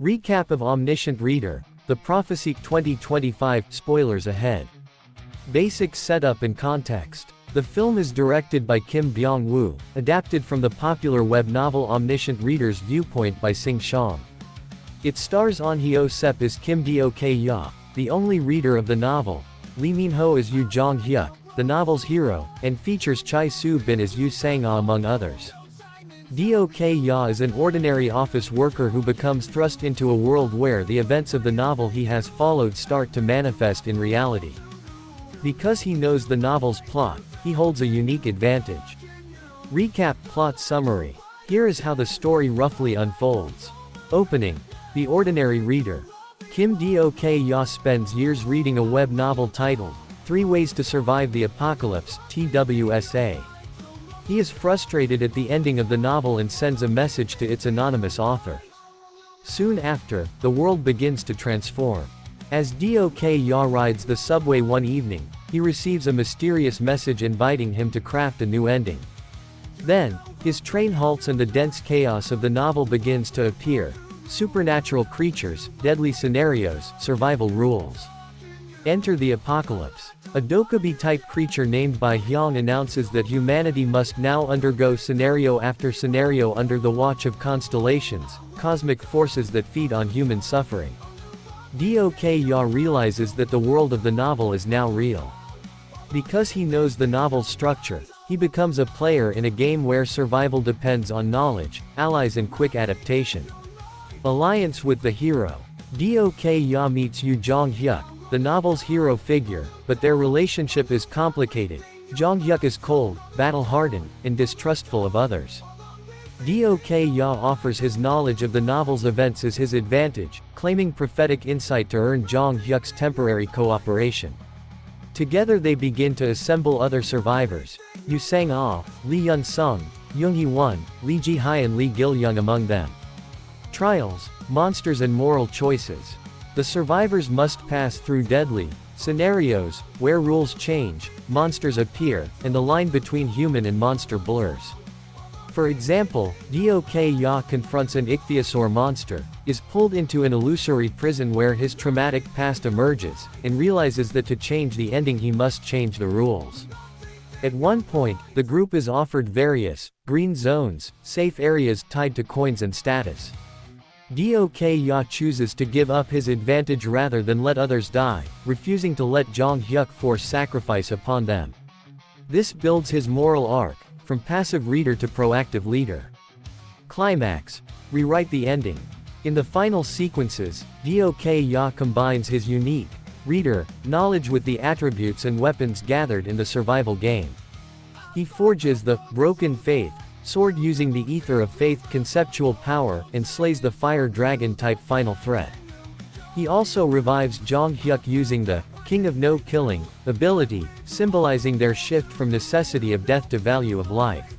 Recap of Omniscient Reader, The Prophecy 2025, spoilers ahead. Basic setup and context. The film is directed by Kim Byung-woo, adapted from the popular web novel Omniscient Reader's viewpoint by Sing Shang. It stars Ahn Hyo-sep as Kim Do-K-ya, the only reader of the novel, Lee Min-ho as Yoo Jong-hyuk, the novel's hero, and features Choi Soo-bin as Yoo Sang-ah among others. Do-K-ya is an ordinary office worker who becomes thrust into a world where the events of the novel he has followed start to manifest in reality. Because he knows the novel's plot, he holds a unique advantage. Recap plot summary. Here is how the story roughly unfolds. Opening. The ordinary reader. Kim Do-K-ya spends years reading a web novel titled, 3 Ways to Survive the Apocalypse, TWSA. He is frustrated at the ending of the novel and sends a message to its anonymous author. Soon after, the world begins to transform. As Do-K-ya rides the subway one evening, he receives a mysterious message inviting him to craft a new ending. Then, his train halts and the dense chaos of the novel begins to appear. Supernatural creatures, deadly scenarios, survival rules. Enter the apocalypse. A Dokkaebi-type creature named Bai Hyung announces that humanity must now undergo scenario after scenario under the watch of constellations, cosmic forces that feed on human suffering. Do-K-ya realizes that the world of the novel is now real. Because he knows the novel's structure, he becomes a player in a game where survival depends on knowledge, allies and quick adaptation. Alliance with the hero. Do-K-ya meets Yoo Jong-hyuk, the novel's hero figure, but their relationship is complicated. Jong-hyuk is cold, battle-hardened, and distrustful of others. Do-K-ya offers his knowledge of the novel's events as his advantage, claiming prophetic insight to earn Jong-hyuk's temporary cooperation. Together they begin to assemble other survivors, Yoo Sang-ah, Lee Yun-sung, Young Hee-won, Lee Ji-hai and Lee Gil-young among them. Trials, monsters and moral choices. The survivors must pass through deadly scenarios, where rules change, monsters appear, and the line between human and monster blurs. For example, Do-K-ya confronts an ichthyosaur monster, is pulled into an illusory prison where his traumatic past emerges, and realizes that to change the ending he must change the rules. At one point, the group is offered various green zones, safe areas tied to coins and status. Do-K-ya chooses to give up his advantage rather than let others die, refusing to let Jong-hyuk force sacrifice upon them. This builds his moral arc, from passive reader to proactive leader. Climax. Rewrite the ending. In the final sequences, Do-K-ya combines his unique reader knowledge with the attributes and weapons gathered in the survival game. He forges the broken faith sword using the ether of faith conceptual power and slays the fire dragon type final threat. He also revives Jong-hyuk using the King of No Killing ability, symbolizing their shift from necessity of death to value of life.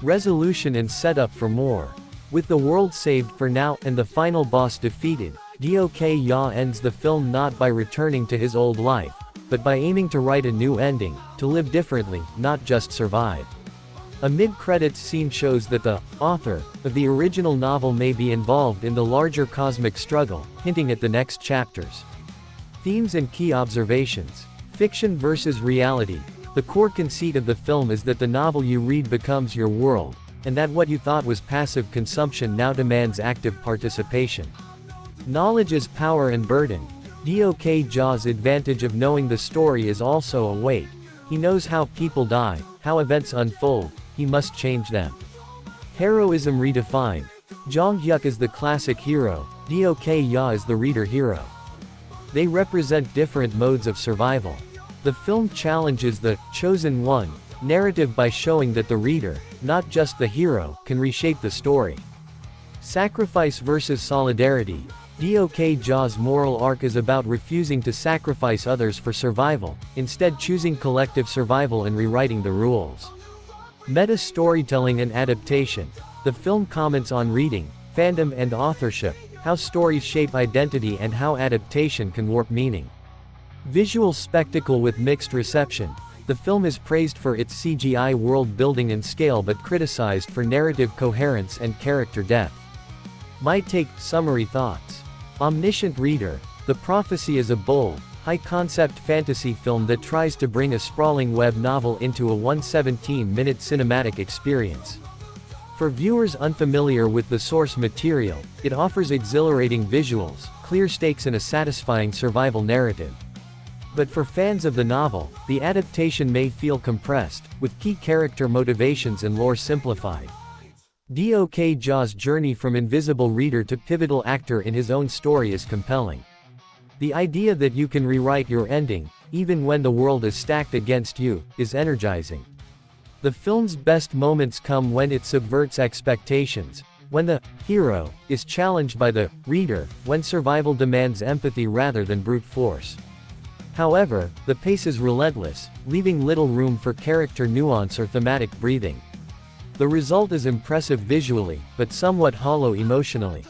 Resolution and setup for more. With the world saved for now and the final boss defeated, Do-K-ya ends the film not by returning to his old life, but by aiming to write a new ending, to live differently, not just survive. A mid-credits scene shows that the author of the original novel may be involved in the larger cosmic struggle, hinting at the next chapters. Themes and key observations. Fiction versus reality. The core conceit of the film is that the novel you read becomes your world, and that what you thought was passive consumption now demands active participation. Knowledge is power and burden. Do-K-ya's advantage of knowing the story is also a weight. He knows how people die, how events unfold, he must change them. Heroism redefined. Jong-hyuk is the classic hero, Do-K-ya is the reader hero. They represent different modes of survival. The film challenges the chosen one narrative by showing that the reader, not just the hero, can reshape the story. Sacrifice versus solidarity. Do-K-ya's moral arc is about refusing to sacrifice others for survival, instead choosing collective survival and rewriting the rules. Meta-storytelling and adaptation. The film comments on reading, fandom and authorship, how stories shape identity and how adaptation can warp meaning. Visual spectacle with mixed reception. The film is praised for its CGI world building and scale but criticized for narrative coherence and character depth. My take, summary thoughts. Omniscient Reader. The Prophecy is a bold, high-concept fantasy film that tries to bring a sprawling web novel into a 117-minute cinematic experience. For viewers unfamiliar with the source material, it offers exhilarating visuals, clear stakes and a satisfying survival narrative. But for fans of the novel, the adaptation may feel compressed, with key character motivations and lore simplified. Dok Jaw's journey from invisible reader to pivotal actor in his own story is compelling. The idea that you can rewrite your ending, even when the world is stacked against you, is energizing. The film's best moments come when it subverts expectations, when the hero is challenged by the reader, when survival demands empathy rather than brute force. However, the pace is relentless, leaving little room for character nuance or thematic breathing. The result is impressive visually, but somewhat hollow emotionally.